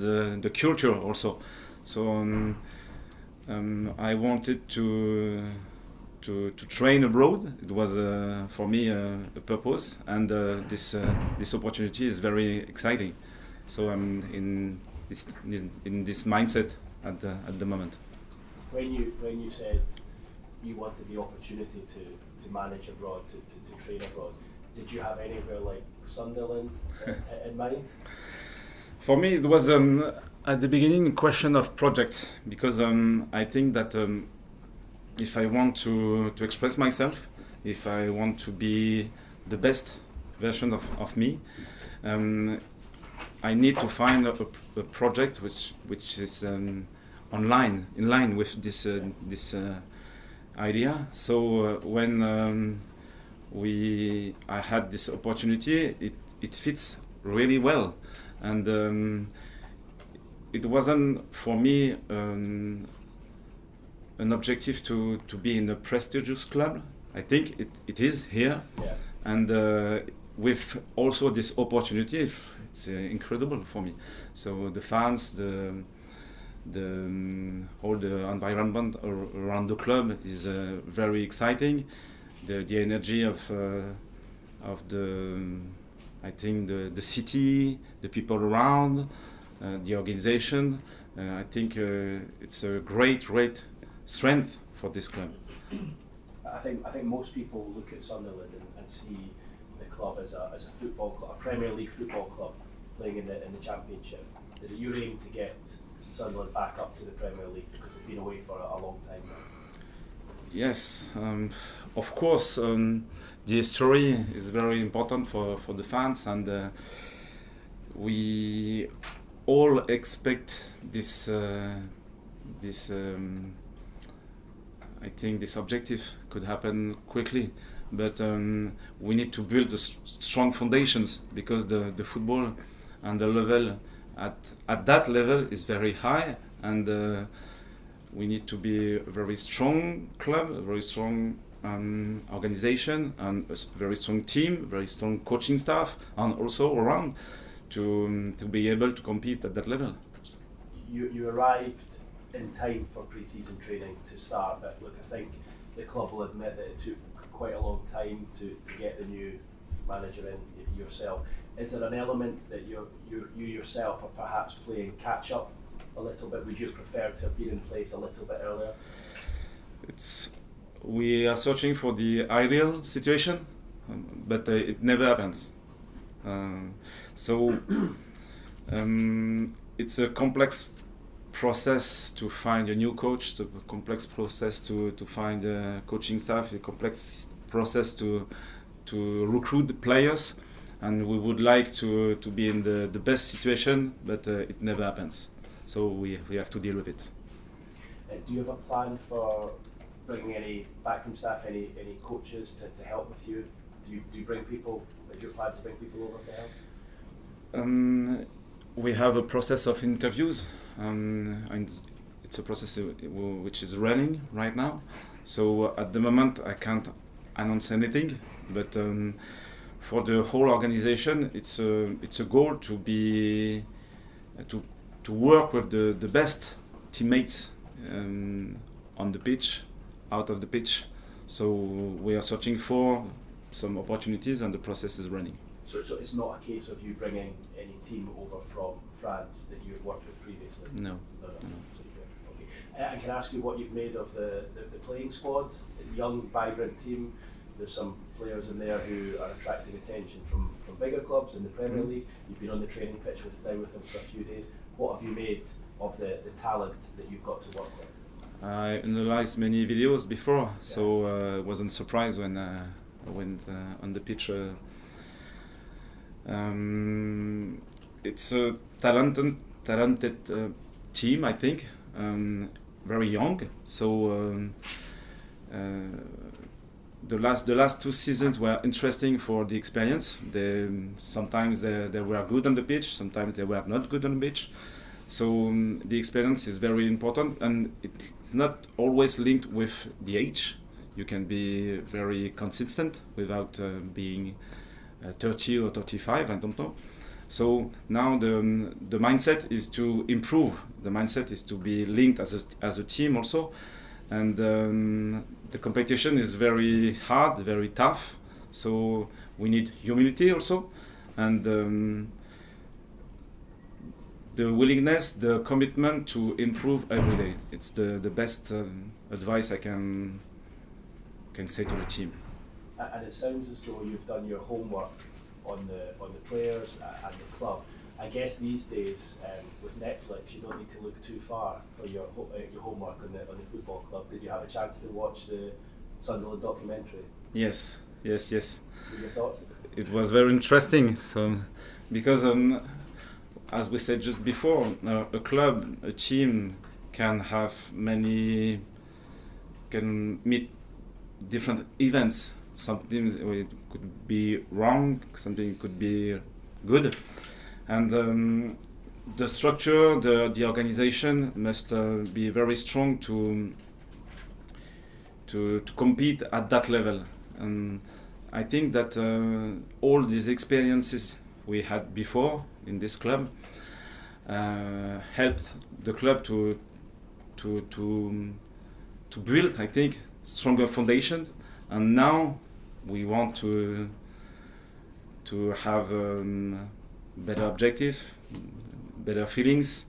the culture also. So I wanted to train abroad. It was for me a purpose, and this opportunity is very exciting. So I'm in this mindset at the moment. When you said you wanted the opportunity to manage abroad, to train abroad, did you have anywhere like Sunderland in mind? For me, it was at the beginning a question of project, because I think that if I want to express myself, if I want to be the best version of me, I need to find a project which is in line with this idea. So when I had this opportunity, it fits really well, and it wasn't for me an objective to be in a prestigious club. I think it is here, Yeah. and with also this opportunity, it's incredible for me. So the fans, the all the environment around the club is very exciting. The energy of the I think the city, the people around, the organization. I think it's a great strength for this club. I think most people look at Sunderland and see the club as a football club, a Premier League football club playing in the Championship. Is it your aim to get Sunderland back up to the Premier League, because it's been away for a long time now? Yes, of course. The history is very important for the fans, and we all expect this. I think this objective could happen quickly, but we need to build strong foundations, because the football and the level at that level is very high, and we need to be a very strong club, a very strong organization, and a very strong team, very strong coaching staff, and also around to be able to compete at that level. You arrived in time for pre-season training to start, but look, I think the club will admit that it took quite a long time to get the new manager in yourself. Is there an element that you yourself are perhaps playing catch up a little bit? Would you prefer to have been in place a little bit earlier? We are searching for the ideal situation, but it never happens. So it's a complex process to find a new coach, it's a complex process to find a coaching staff, a complex process to recruit the players, and we would like to be in the best situation, but it never happens. So we have to deal with it. Do you have a plan for bringing any backroom staff, any coaches to help with you? Do you bring people? Is your plan to bring people over to help? We have a process of interviews, and it's a process which is running right now. So at the moment I can't announce anything, but for the whole organization, it's a goal to be to work with the best teammates on the pitch, out of the pitch. So we are searching for some opportunities, and the process is running. So it's not a case of you bringing any team over from France that you had worked with previously? No. So okay. And can I ask you what you've made of the playing squad? A young, vibrant team. There's some players in there who are attracting attention from bigger clubs in the Premier League. You've been on the training pitch down with them for a few days. What have you made of the talent that you've got to work with? I analyzed many videos before, so I wasn't surprised when I went on the pitch. It's a talented team, I think, very young. So the last 2 seasons were interesting for the experience. Sometimes they were good on the pitch, sometimes they were not good on the pitch. So the experience is very important, and it's not always linked with the age. You can be very consistent without being 30 or 35, I don't know. So now the mindset is to improve. The mindset is to be linked as a team also, and the competition is very hard, very tough. So we need humility also, and the willingness, the commitment to improve every day. It's the best advice I can say to the team. And it sounds as though you've done your homework on the players and the club. I guess these days with Netflix, you don't need to look too far for your homework on the football club. Did you have a chance to watch the Sunderland documentary? Yes. What were your thoughts? It was very interesting. So, because as we said just before, a club, a team can meet different events. Something it could be wrong, something could be good, and the structure, the organization must be very strong to compete at that level. And I think that all these experiences we had before in this club helped the club to build, I think, stronger foundations. And now we want to have better objective, better feelings,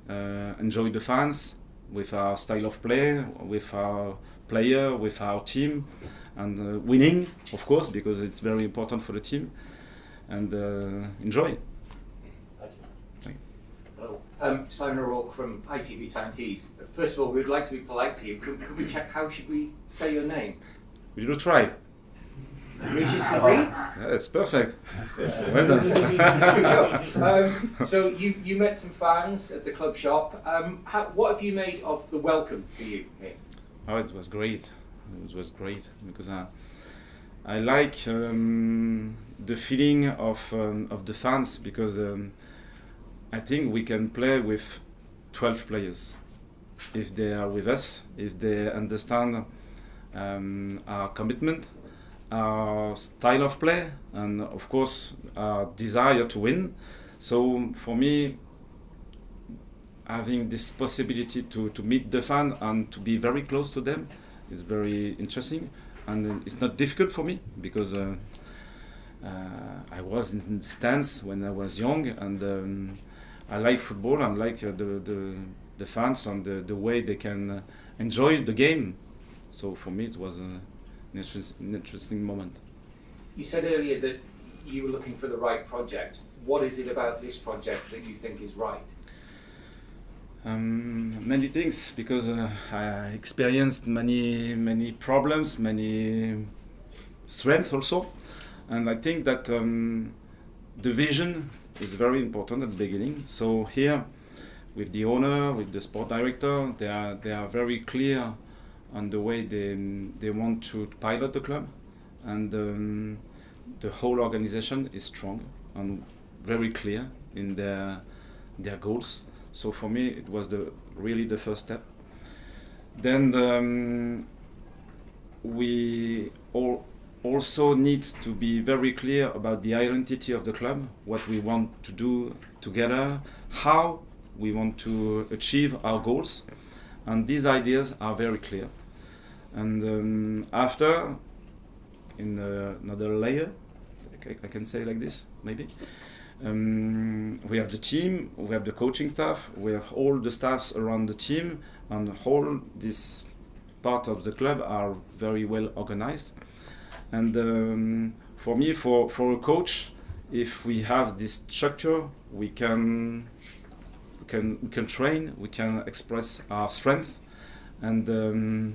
enjoy the fans with our style of play, with our player, with our team, and winning, of course, because it's very important for the team, and enjoy. Thank you. Hello, Simon O'Rourke from ITV Time Tees. First of all, we'd like to be polite to you. Could we check how should we say your name? Will you try? Regis Le Bris? Yeah, that's perfect. Well done. So you met some fans at the club shop. What have you made of the welcome for you here? Oh, it was great. It was great because I like the feeling of the fans, because I think we can play with 12 players if they are with us, if they understand our commitment, our style of play, and of course our desire to win. So for me, having this possibility to meet the fan and to be very close to them is very interesting, and it's not difficult for me because I was in the stands when I was young, and I like football and like the fans and the way they can enjoy the game. So for me it was an interesting moment. You said earlier that you were looking for the right project. What is it about this project that you think is right? Many things, because I experienced many problems, many strengths also, and I think that the vision is very important at the beginning. So here, with the owner, with the sport director, they are very clear on the way they want to pilot the club, and the whole organization is strong and very clear in their goals. So for me, it was really the first step. Then we also need to be very clear about the identity of the club, what we want to do together, how we want to achieve our goals, and these ideas are very clear. And after, in another layer, I can say like this, maybe, we have the team, we have the coaching staff, we have all the staffs around the team, and all this part of the club are very well organized. And for me, for a coach, if we have this structure, we can train, we can express our strength, and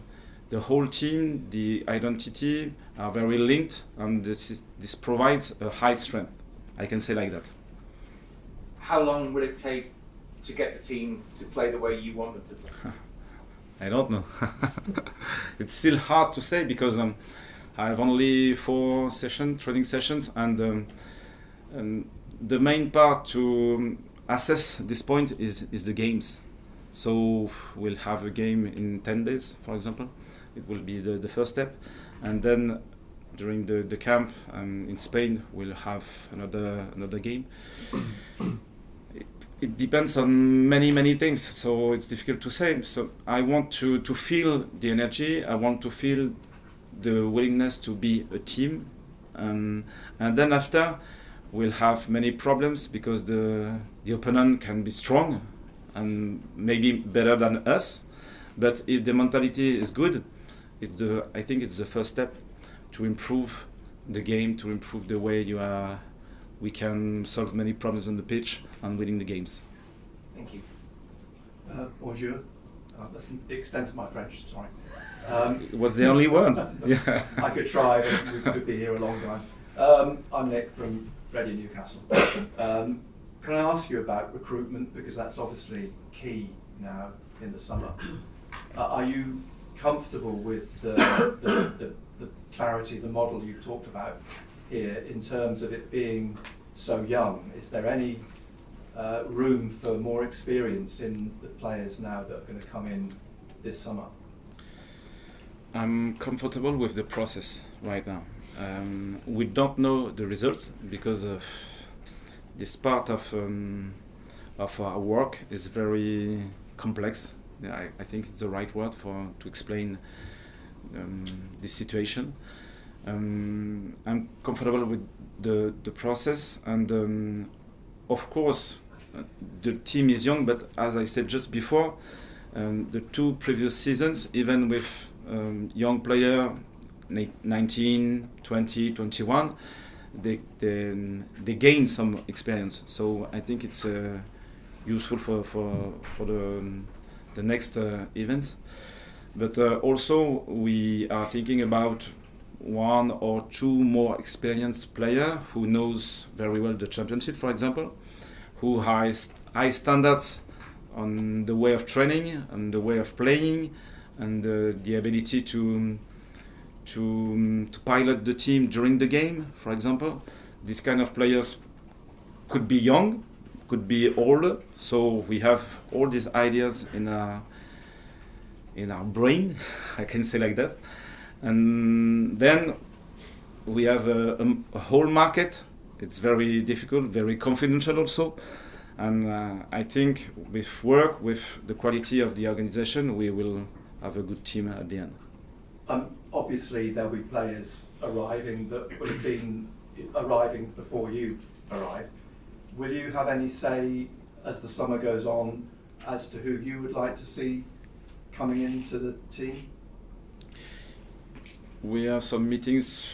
the whole team, the identity are very linked, and this provides a high strength. I can say like that. How long will it take to get the team to play the way you want them to play? I don't know. It's still hard to say because I have only 4 training sessions, and the main part to assess this point is the games. So we'll have a game in 10 days, for example. It will be the first step, and then during the camp in Spain we'll have another game. It depends on many things, so it's difficult to say. So I want to feel the energy. I want to feel the willingness to be a team, and then after we'll have many problems because the opponent can be strong and maybe better than us. But if the mentality is good, I think it's the first step to improve the game, to improve the way we can solve many problems on the pitch and winning the games. Thank you. Bonjour. That's the extent of my French, sorry. It was the only one. Yeah. I could try, but we could be here a long time. I'm Nick from Reading Newcastle. Can I ask you about recruitment, because that's obviously key now in the summer. Are you comfortable with the clarity, the model you've talked about here in terms of it being so young? Is there any room for more experience in the players now that are going to come in this summer? I'm comfortable with the process right now. We don't know the results because of this part of our work is very complex. I think it's the right word to explain this situation. I'm comfortable with the process, and of course the team is young, but as I said just before, the 2 previous seasons, even with young player 19, 20, 21, they gain some experience. So I think it's useful for the next events. But also we are thinking about 1 or 2 more experienced player who knows very well the championship, for example, who has high standards on the way of training and the way of playing, and the ability to pilot the team during the game, for example. These kind of players could be young, could be older, so we have all these ideas in our brain, I can say like that. And then we have a whole market. It's very difficult, very confidential also. And I think with the quality of the organization, we will have a good team at the end. Obviously, there'll be players arriving that would have been arriving before you arrived. Will you have any say as the summer goes on as to who you would like to see coming into the team? We have some meetings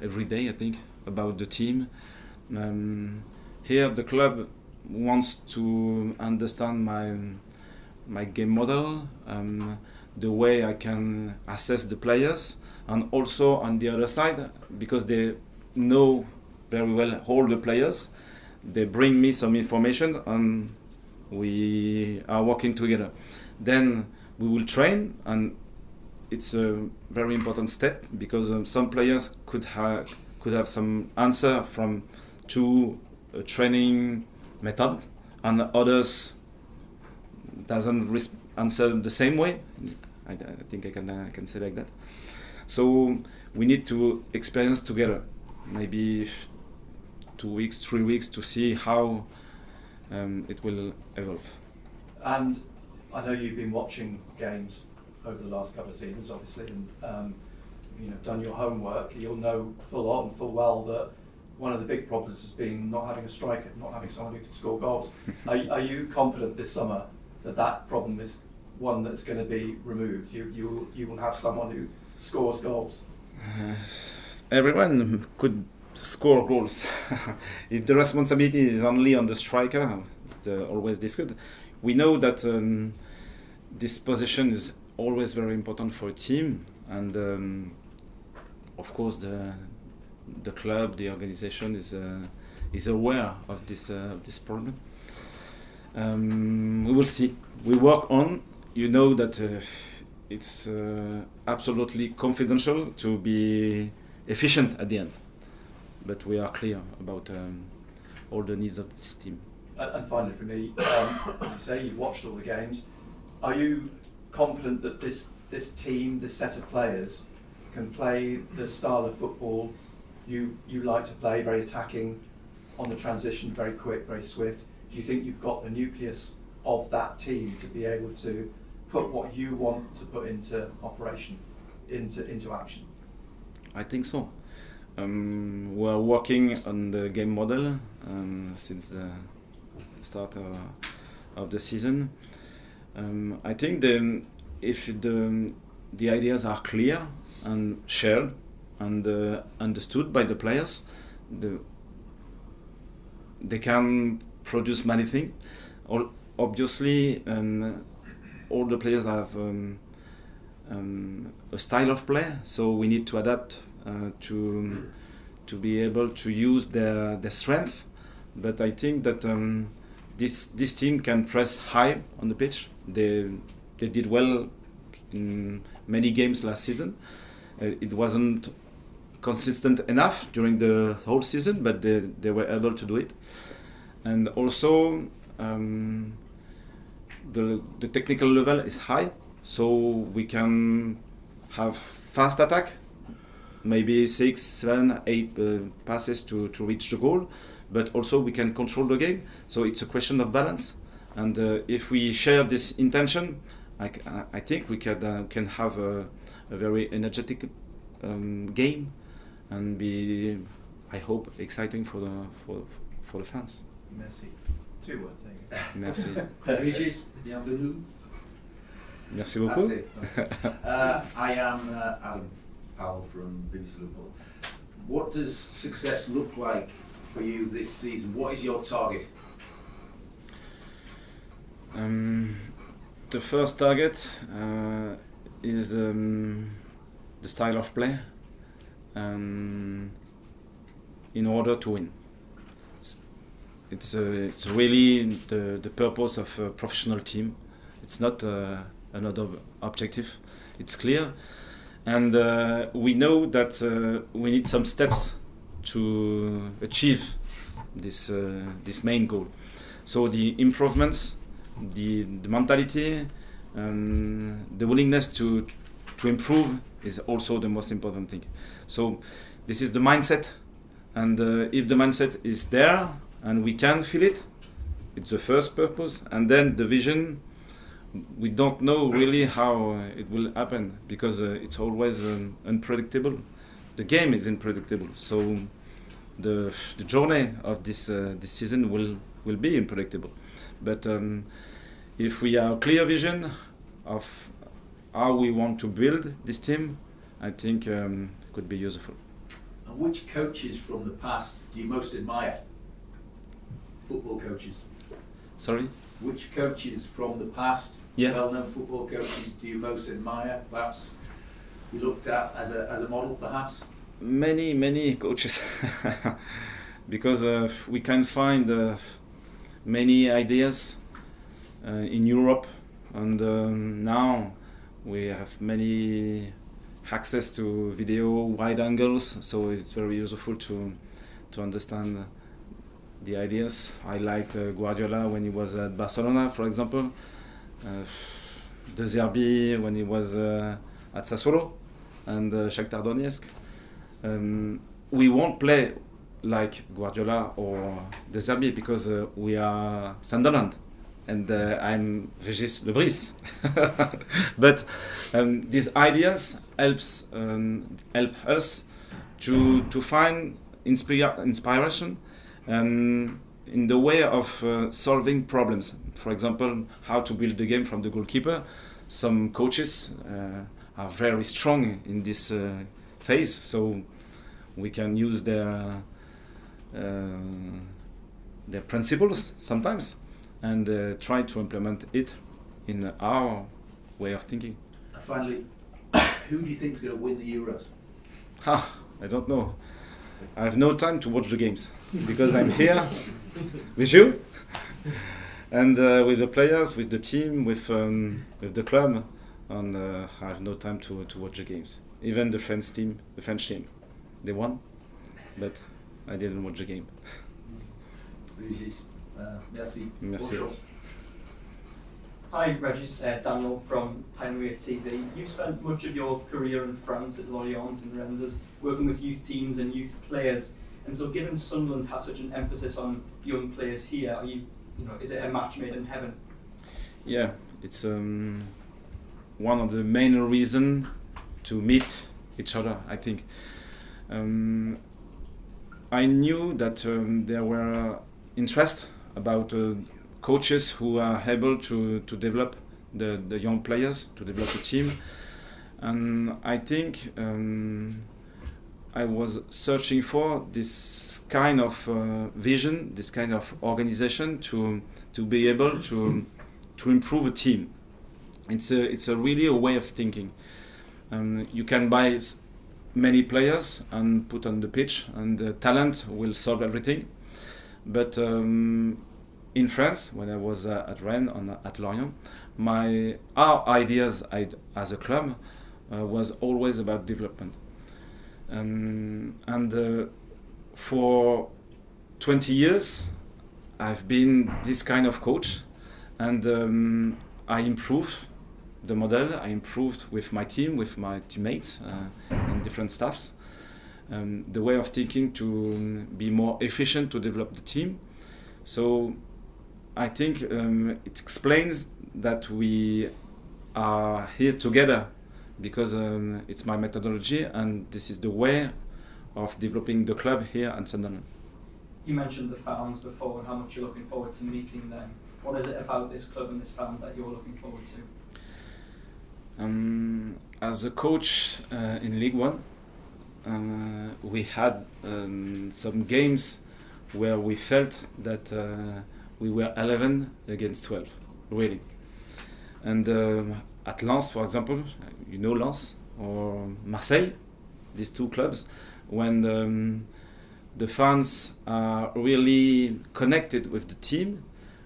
every day, I think, about the team. Here, the club wants to understand my game model, the way I can assess the players, and also on the other side, because they know very well all the players, they bring me some information and we are working together. Then we will train, and it's a very important step because some players could have some answer from 2 training method, and others doesn't answer the same way. I think I can say like that. So we need to experience together, maybe 2 weeks, 3 weeks, to see how it will evolve. And I know you've been watching games over the last couple of seasons, obviously, and done your homework. You'll know full well that one of the big problems has been not having a striker, not having someone who can score goals. Are you confident this summer that problem is one that's going to be removed? You will have someone who scores goals. Everyone could score goals. If the responsibility is only on the striker, it's always difficult. We know that this position is always very important for a team, and of course the club, the organization is aware of this problem. We will see. We work on. You know that it's absolutely confidential to be efficient at the end, but we are clear about all the needs of this team. And finally, for me, you say you watched all the games. Are you confident that this team, this set of players, can play the style of football you like to play, very attacking, on the transition, very quick, very swift? Do you think you've got the nucleus of that team to be able to put what you want to put into operation, into action? I think so. We are working on the game model since the start of the season. I think if the ideas are clear and shared and understood by the players, they can produce many things. Obviously, all the players have a style of play, so we need to adapt to be able to use their strength. But I think that this team can press high on the pitch. They did well in many games last season. It wasn't consistent enough during the whole season, but they were able to do it. And also the technical level is high, so we can have fast attack, maybe 6, 7, 8 passes to reach the goal, but also we can control the game. So it's a question of balance. And if we share this intention, I think we can have a very energetic game and be, I hope, exciting for the fans. Merci. 2 words, there you go. Merci. Regis, bienvenue. Merci beaucoup. I am Alan Powell from Regis Le Bris. What does success look like for you this season? What is your target? The first target is the style of play in order to win. It's really the purpose of a professional team. It's not another objective. It's clear, and we know that we need some steps to achieve this main goal. So the improvements, the mentality, the willingness to improve is also the most important thing. So this is the mindset, and if the mindset is there and we can feel it, it's the first purpose. And then the vision, we don't know really how it will happen, because it's always unpredictable. The game is unpredictable, so the journey of this season will be unpredictable. But if we have a clear vision of how we want to build this team, I think it could be useful. And which coaches from the past do you most admire? Football coaches. Sorry? Which coaches from the past, Yeah. well-known football coaches, do you most admire? Perhaps you looked at as a model, perhaps? Many coaches, because we can find many ideas in Europe, and now we have many access to video, wide angles, so it's very useful to understand the ideas. I liked Guardiola when he was at Barcelona, for example, De Zerbi when he was at Sassuolo, and Shakhtar Donetsk. We won't play like Guardiola or De Zerbi because we are Sunderland, and I'm Regis Le Bris. But these ideas help us to find inspiration in the way of solving problems. For example, how to build the game from the goalkeeper. Some coaches are very strong in this phase, so we can use their principles sometimes and try to implement it in our way of thinking. And finally, who do you think is going to win the Euros? I don't know. I have no time to watch the games because I'm here with you and with the players, with the team, with the club, and I have no time to watch the games. Even the French team, they won, but I didn't watch the game. Merci. Merci. Bonjour. Hi, Regis, Daniel from Tyne TV. You've spent much of your career in France at Lorient and Rennes, working with youth teams and youth players. And so, given Sunderland has such an emphasis on young players here, are you know, is it a match made in heaven? Yeah, it's one of the main reasons to meet each other, I think. I knew that there were interest about coaches who are able to develop the young players, to develop a team. And I think I was searching for this kind of vision, this kind of organization to be able to improve a team. It's a really a way of thinking. You can buy many players and put on the pitch, and the talent will solve everything. But in France, when I was at Rennes and at Lorient, our ideas as a club was always about development. And for 20 years, I've been this kind of coach, and I improved the model. I improved with my team, with my teammates in different staffs. The way of thinking to be more efficient to develop the team. So I think it explains that we are here together because it's my methodology and this is the way of developing the club here at Sunderland. You mentioned the fans before and how much you're looking forward to meeting them. What is it about this club and this fans that you're looking forward to? As a coach in League One, we had some games where we felt that we were 11 against 12, really. And at Lens, for example, you know Lens or Marseille, these two clubs, when the fans are really connected with the team,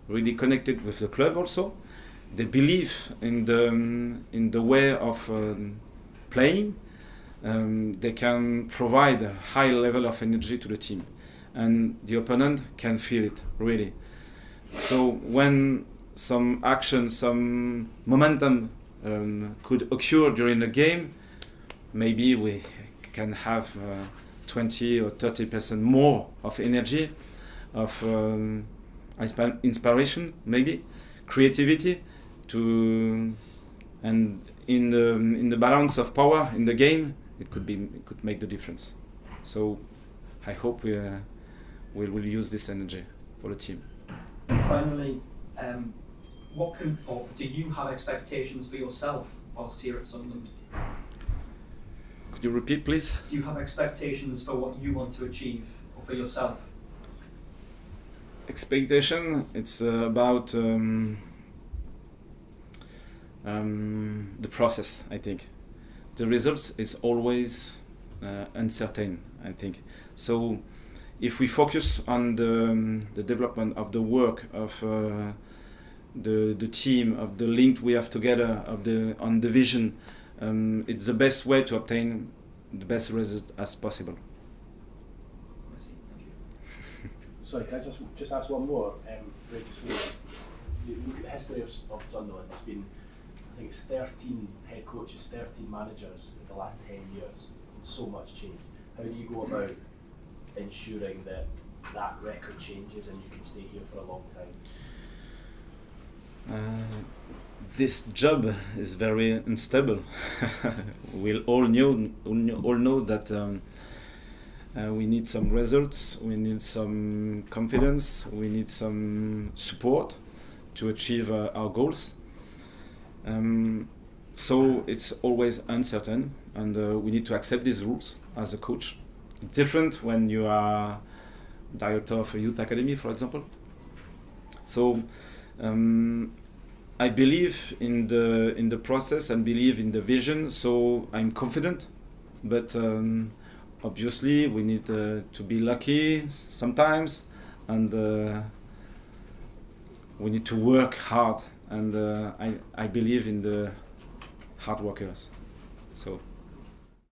really connected with the club also, they believe in the way of playing. They can provide a high level of energy to the team, and the opponent can feel it really. So when some action, some momentum could occur during the game, maybe we can have 20 or 30% more of energy, of inspiration, maybe creativity, and in the balance of power in the game, it could make the difference. So I hope we will use this energy for the team. And finally, do you have expectations for yourself whilst here at Sunderland? Could you repeat, please? Do you have expectations for what you want to achieve or for yourself? Expectation, it's about the process, I think. The results is always uncertain, I think. So if we focus on the development of the work of the team, of the link we have together, on the vision, it's the best way to obtain the best result as possible. Sorry, can I just ask one more? Regis, you look at the history of Sunderland. It's been, I think it's 13 head coaches, 13 managers in the last 10 years. And so much change. How do you go about ensuring that that record changes and you can stay here for a long time? This job is very unstable. We all know that we need some results, we need some confidence, we need some support to achieve our goals. So it's always uncertain, and we need to accept these rules as a coach. It's different when you are director of a youth academy, for example. So I believe in the process and believe in the vision, so I'm confident, but obviously we need to be lucky sometimes, and we need to work hard, and I believe in the hard workers. So